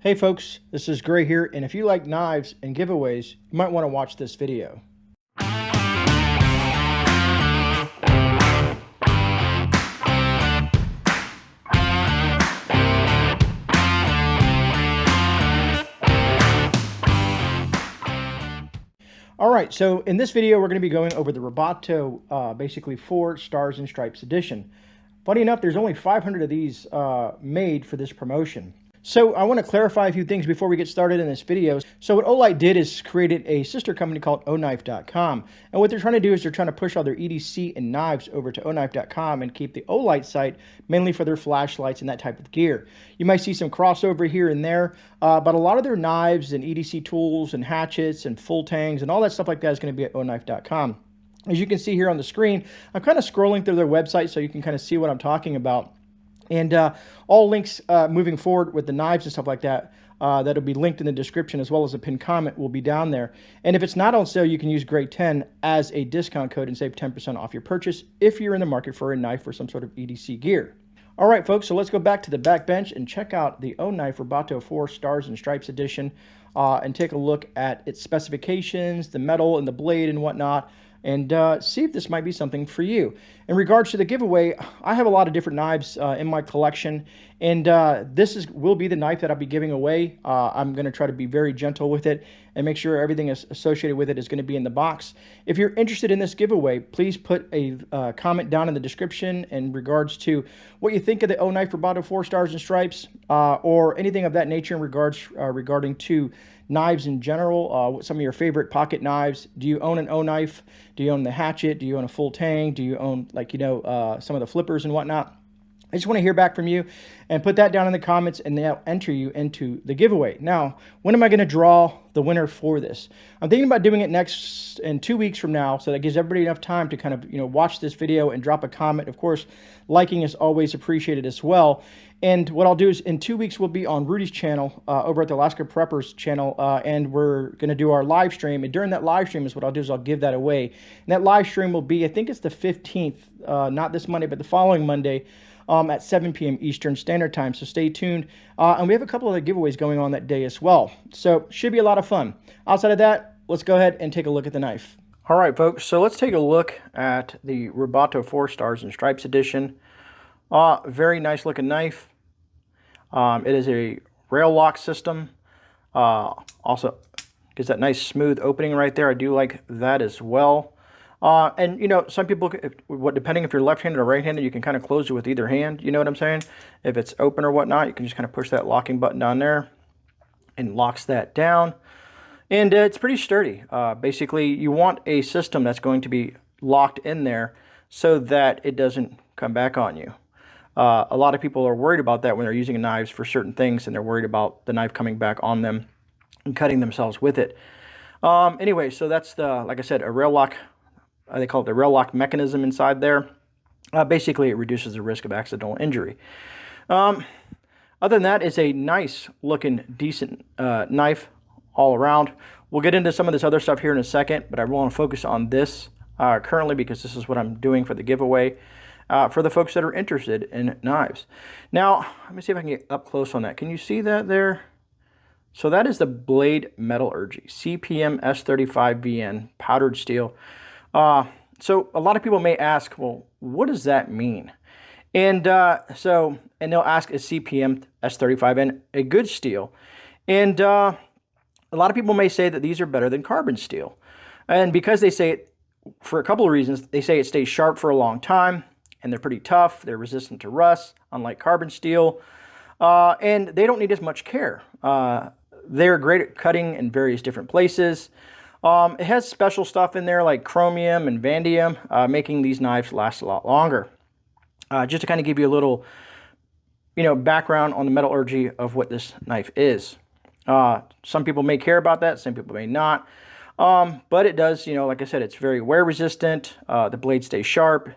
Hey folks, this is Gray here, and if you like knives and giveaways, you might want to watch this video. Alright, so in this video we're going to be going over the Rubato, basically 4 Stars and Stripes edition. Funny enough, there's only 500 of these made for this promotion. So I want to clarify a few things before we get started in this video. So what Olight did is created a sister company called Oknife.com. And what they're trying to do is they're trying to push all their EDC and knives over to Oknife.com and keep the Olight site mainly for their flashlights and that type of gear. You might see some crossover here and there, but a lot of their knives and EDC tools and hatchets and full tangs and all that stuff like that is going to be at Oknife.com. As you can see here on the screen, I'm kind of scrolling through their website so you can kind of see what I'm talking about. And all links moving forward with the knives and stuff like that, that'll be linked in the description, as well as a pinned comment will be down there. And if it's not on sale, you can use Gray10 as a discount code and save 10% off your purchase if you're in the market for a knife or some sort of EDC gear. All right, folks, so let's go back to the back bench and check out the Oknife Rubato 4 Stars and Stripes edition and take a look at its specifications, the metal and the blade and whatnot, and see if this might be something for you. In regards to the giveaway, I have a lot of different knives in my collection, and this will be the knife that I'll be giving away. I'm going to try to be very gentle with it and make sure everything is associated with it is going to be in the box. If you're interested in this giveaway, please put a comment down in the description in regards to what you think of the Oknife Rubato 4 Stars and Stripes, or anything of that nature in regards regarding to knives in general. What some of your favorite pocket knives. Do you own an Oknife? Do you own the hatchet? Do you own a full tang? Do you own, like, some of the flippers and whatnot? I just want to hear back from you, and put that down in the comments, and they'll enter you into the giveaway. Now, when am I going to draw the winner for this? I'm thinking about doing it in 2 weeks from now, so that gives everybody enough time to kind of, watch this video and drop a comment. Of course, liking is always appreciated as well. And what I'll do is in 2 weeks, we'll be on Rudy's channel over at the Alaska Preppers channel, and we're going to do our live stream. And during that live stream is what I'll do is I'll give that away. And that live stream will be, I think it's the 15th, not this Monday, but the following Monday, at 7 p.m. Eastern Standard Time, so stay tuned. And we have a couple other giveaways going on that day as well, so should be a lot of fun. Outside of that, let's go ahead and take a look at the knife. All right, folks, so let's take a look at the Rubato 4 Stars and Stripes edition. Very nice looking knife. It is a rail lock system. Also gives that nice smooth opening right there. I do like that as well. And some people, depending if you're left-handed or right-handed, you can kind of close it with either hand. You know what I'm saying? If it's open or whatnot, you can just kind of push that locking button down there and locks that down. And it's pretty sturdy. Basically, you want a system that's going to be locked in there so that it doesn't come back on you. A lot of people are worried about that when they're using knives for certain things, and they're worried about the knife coming back on them and cutting themselves with it. Anyway, so that's like I said, a rail lock. They call it the rail lock mechanism inside there. Basically, it reduces the risk of accidental injury. Other than that, it's a nice looking, decent knife all around. We'll get into some of this other stuff here in a second, but I want to focus on this currently because this is what I'm doing for the giveaway for the folks that are interested in knives. Now, let me see if I can get up close on that. Can you see that there? So that is the blade metallurgy, CPM S35VN, powdered steel. So a lot of people may ask, well, what does that mean? And and they'll ask, is CPM S35N a good steel? And a lot of people may say that these are better than carbon steel. And because they say it for a couple of reasons, they say it stays sharp for a long time, and they're pretty tough, they're resistant to rust, unlike carbon steel, and they don't need as much care. They're great at cutting in various different places. It has special stuff in there like chromium and vanadium, making these knives last a lot longer. Just to kind of give you a little, background on the metallurgy of what this knife is. Some people may care about that, some people may not. But it does, like I said, it's very wear resistant. The blade stays sharp.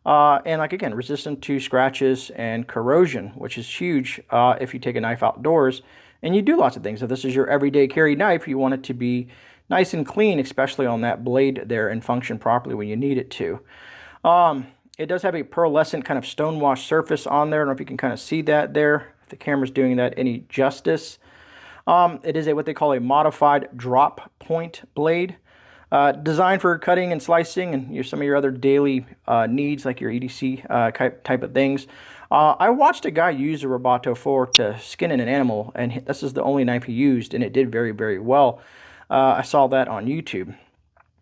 And again, resistant to scratches and corrosion, which is huge if you take a knife outdoors and you do lots of things. If this is your everyday carry knife, you want it to be nice and clean, especially on that blade there, and function properly when you need it to. It does have a pearlescent kind of stone wash surface on there. I don't know if you can kind of see that there, if the camera's doing that any justice. It is what they call a modified drop point blade, designed for cutting and slicing and some of your other daily needs, like your EDC type of things. I watched a guy use a Rubato 4 to skin an animal, and this is the only knife he used, and it did very, very well. I saw that on YouTube.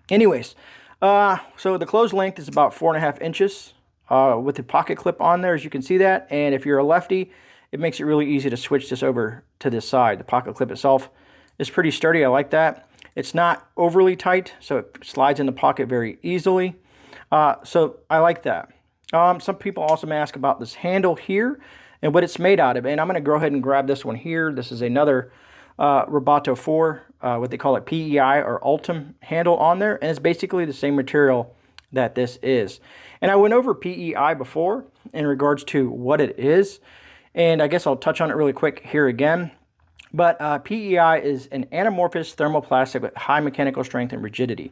Anyways, so the closed length is about 4.5 inches with the pocket clip on there, as you can see that. And if you're a lefty, it makes it really easy to switch this over to this side. The pocket clip itself is pretty sturdy. I like that. It's not overly tight, so it slides in the pocket very easily. So I like that. Some people also may ask about this handle here and what it's made out of. And I'm going to go ahead and grab this one here. This is another Rubato 4, what they call it PEI or Ultim handle on there. And it's basically the same material that this is. And I went over PEI before in regards to what it is. And I guess I'll touch on it really quick here again. But PEI is an anamorphous thermoplastic with high mechanical strength and rigidity.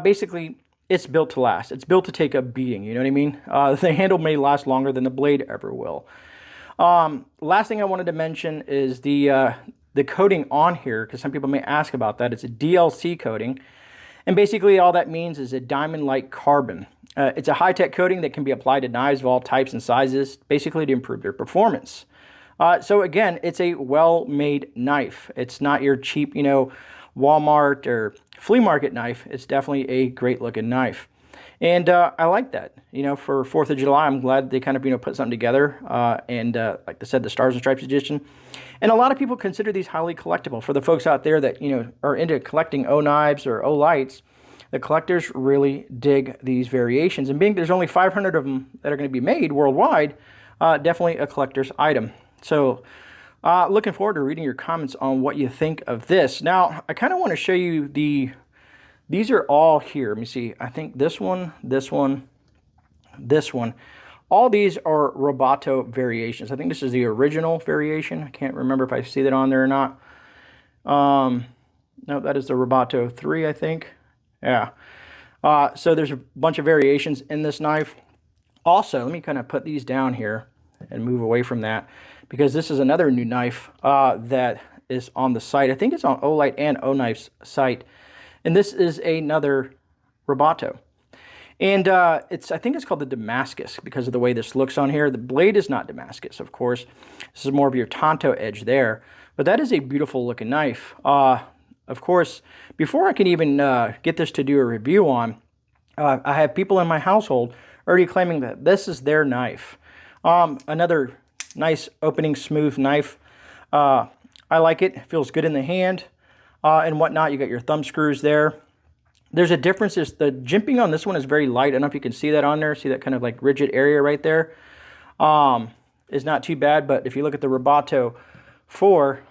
Basically, it's built to last. It's built to take a beating, you know what I mean? The handle may last longer than the blade ever will. Last thing I wanted to mention is the coating on here, because some people may ask about that. It's a DLC coating. And basically all that means is a diamond-like carbon. It's a high-tech coating that can be applied to knives of all types and sizes, basically to improve their performance. So again, it's a well-made knife. It's not your cheap, Walmart or flea market knife. It's definitely a great-looking knife. And I like that. For 4th of July, I'm glad they kind of, put something together. Like I said, the Stars and Stripes edition. And a lot of people consider these highly collectible. For the folks out there that, are into collecting O knives or O lights, the collectors really dig these variations. And being there's only 500 of them that are going to be made worldwide, definitely a collector's item. So looking forward to reading your comments on what you think of this. Now, I kind of want to show you these are all here. Let me see. I think this one, this one, this one. All these are Rubato variations. I think this is the original variation. I can't remember if I see that on there or not. No, that is the Rubato 3, I think. Yeah. So there's a bunch of variations in this knife. Also, let me kind of put these down here and move away from that, because this is another new knife that is on the site. I think it's on Olight and Oknife's site. And this is another Rubato. And I think it's called the Damascus because of the way this looks on here. The blade is not Damascus, of course. This is more of your Tonto edge there. But that is a beautiful looking knife. Of course, before I can even get this to do a review on, I have people in my household already claiming that this is their knife. Another nice opening smooth knife. I like it. It feels good in the hand and whatnot. You got your thumb screws there. There's a difference. The jimping on this one is very light. I don't know if you can see that on there. See that kind of like rigid area right there? Is not too bad, but if you look at the Rubato 4,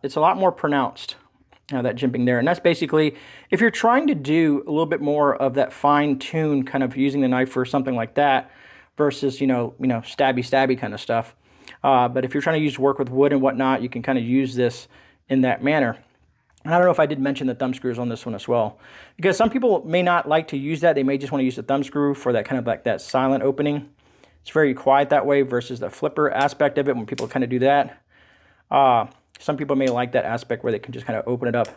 it's a lot more pronounced. That jimping there. And that's basically, if you're trying to do a little bit more of that fine-tune kind of using the knife for something like that versus, stabby kind of stuff. But if you're trying to work with wood and whatnot, you can kind of use this in that manner. And I don't know if I did mention the thumb screws on this one as well, because some people may not like to use that. They may just want to use the thumb screw for that kind of like that silent opening. It's very quiet that way versus the flipper aspect of it when people kind of do that. Some people may like that aspect where they can just kind of open it up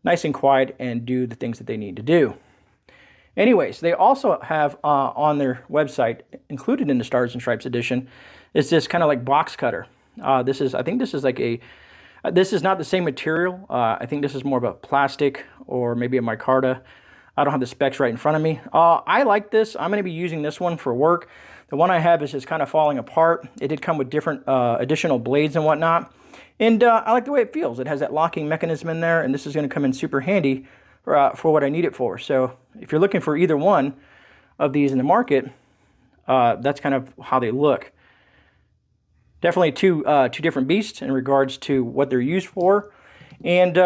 nice and quiet and do the things that they need to do. Anyways, they also have on their website, included in the Stars and Stripes edition, is this kind of like box cutter. I think this is like this is not the same material. I think this is more of a plastic or maybe a micarta. I don't have the specs right in front of me. I like this. I'm going to be using this one for work. The one I have is just kind of falling apart. It did come with different additional blades and whatnot. And I like the way it feels. It has that locking mechanism in there, and this is going to come in super handy for what I need it for. So if you're looking for either one of these in the market, that's kind of how they look. Definitely two different beasts in regards to what they're used for. And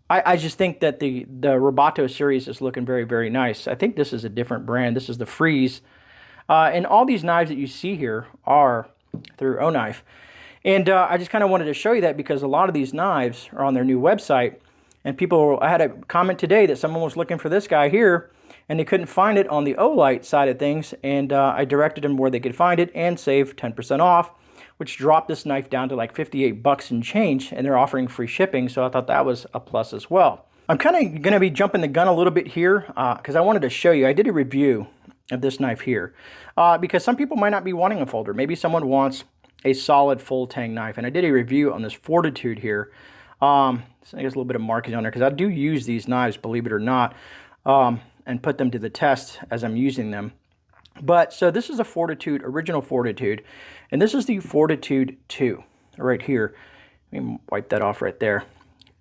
I just think that the Rubato series is looking very, very nice. I think this is a different brand. This is the Freeze. And all these knives that you see here are through Oknife. And I just kind of wanted to show you that because a lot of these knives are on their new website. And I had a comment today that someone was looking for this guy here, and they couldn't find it on the Olight side of things. And I directed them where they could find it and save 10% off which dropped this knife down to like 58 bucks and change, and they're offering free shipping, so I thought that was a plus as well. I'm kind of going to be jumping the gun a little bit here because I wanted to show you. I did a review of this knife here because some people might not be wanting a folder. Maybe someone wants a solid full tang knife, and I did a review on this Fortitude here. So I guess a little bit of marking on there because I do use these knives, believe it or not, and put them to the test as I'm using them. But so this is a Fortitude, original Fortitude, and this is the Fortitude 2 right here. Let me wipe that off right there.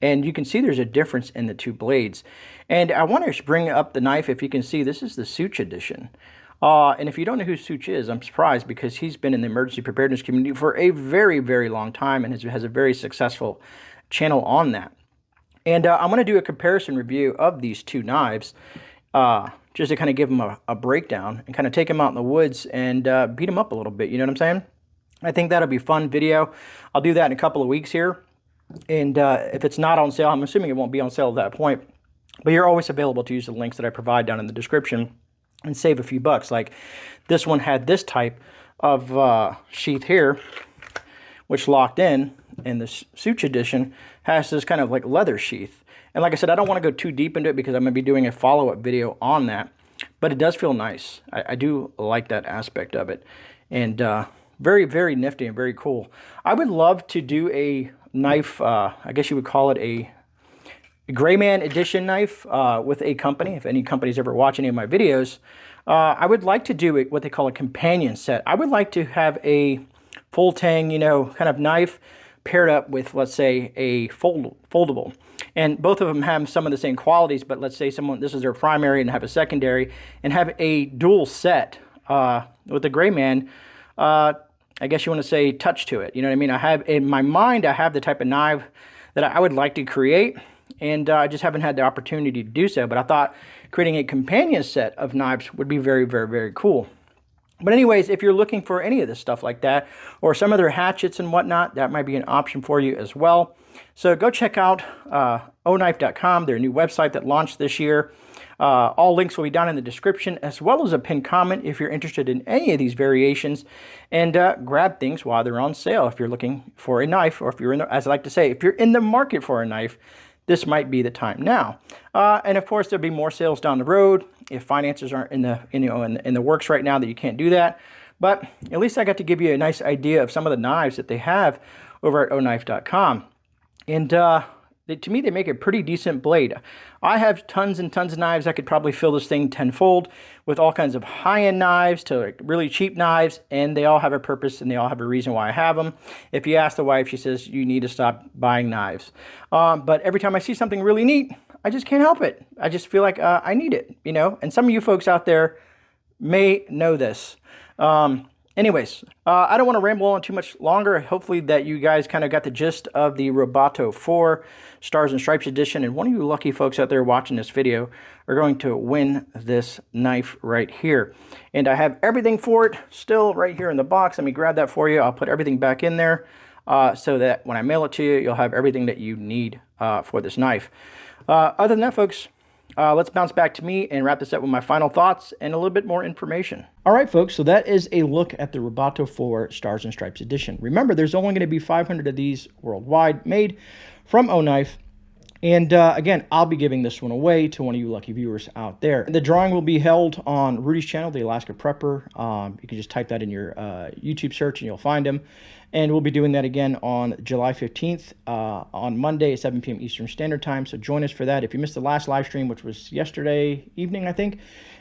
And you can see there's a difference in the two blades. And I want to bring up the knife. If you can see, this is the Sootch edition. And if you don't know who Sootch is, I'm surprised because he's been in the emergency preparedness community for a very, very long time and has a very successful channel on that. And I'm going to do a comparison review of these two knives just to kind of give them a breakdown and kind of take them out in the woods and beat them up a little bit. You know what I'm saying? I think that'll be a fun video. I'll do that in a couple of weeks here. And if it's not on sale, I'm assuming it won't be on sale at that point. But you're always available to use the links that I provide down in the description and save a few bucks. Like this one had this type of sheath here, which locked in, and the Sootch edition has this kind of like leather sheath. And like I said, I don't want to go too deep into it because I'm going to be doing a follow-up video on that. But it does feel nice. I do like that aspect of it. And very, very nifty and very cool. I would love to do a knife, I guess you would call it a GreyMan edition knife with a company. If any companies ever watch any of my videos, I would like to do what they call a companion set. I would like to have a full tang, you know, kind of knife paired up with, let's say, a foldable. And both of them have some of the same qualities, but let's say this is their primary and have a secondary, and have a dual set with the GreyMan, I guess you want to say, touch to it. You know what I mean? I have, in my mind, I have the type of knife that I would like to create, and I just haven't had the opportunity to do so. But I thought creating a companion set of knives would be very, very, very cool. But anyways, if you're looking for any of this stuff like that, or some other hatchets and whatnot, that might be an option for you as well. So go check out oknife.com, their new website that launched this year. All links will be down in the description, as well as a pinned comment if you're interested in any of these variations. And grab things while they're on sale. If you're looking for a knife, or if you're in the, as I like to say, if you're in the market for a knife, this might be the time now. And of course, there'll be more sales down the road if finances aren't in the works right now that you can't do that. But at least I got to give you a nice idea of some of the knives that they have over at oknife.com. And to me, they make a pretty decent blade. I have tons and tons of knives. I could probably fill this thing tenfold with all kinds of high-end knives to like really cheap knives, and they all have a purpose and they all have a reason why I have them. If you ask the wife, she says, you need to stop buying knives. But every time I see something really neat, I just can't help it. I just feel like I need it, you know? And some of you folks out there may know this. Anyways, I don't want to ramble on too much longer. Hopefully that you guys kind of got the gist of the Rubato 4 Stars and Stripes edition. And one of you lucky folks out there watching this video are going to win this knife right here. And I have everything for it still right here in the box. Let me grab that for you. I'll put everything back in there so that when I mail it to you, you'll have everything that you need for this knife. Other than that, folks, let's bounce back to me and wrap this up with my final thoughts and a little bit more information. All right, folks, so that is a look at the Rubato 4 Stars and Stripes edition. Remember, there's only going to be 500 of these worldwide made from Oknife. And again, I'll be giving this one away to one of you lucky viewers out there. The drawing will be held on Rudy's channel, The Alaska Prepper. You can just type that in your YouTube search and you'll find him. And we'll be doing that again on July 15th on Monday at 7 p.m. Eastern Standard Time. So join us for that. If you missed the last live stream, which was yesterday evening, I think,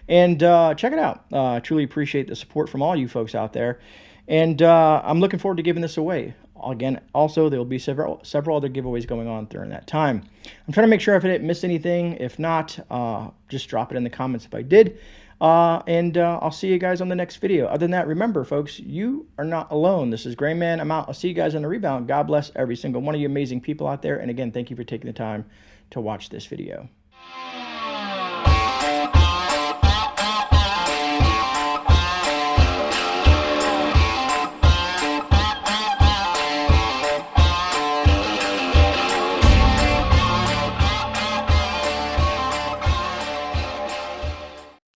and check it out. Truly appreciate the support from all you folks out there. And I'm looking forward to giving this away. Again, also, there will be several other giveaways going on during that time. I'm trying to make sure if I didn't miss anything. If not, just drop it in the comments if I did. And I'll see you guys on the next video. Other than that, remember, folks, you are not alone. This is GreyMan. I'm out. I'll see you guys on the rebound. God bless every single one of you amazing people out there. And again, thank you for taking the time to watch this video.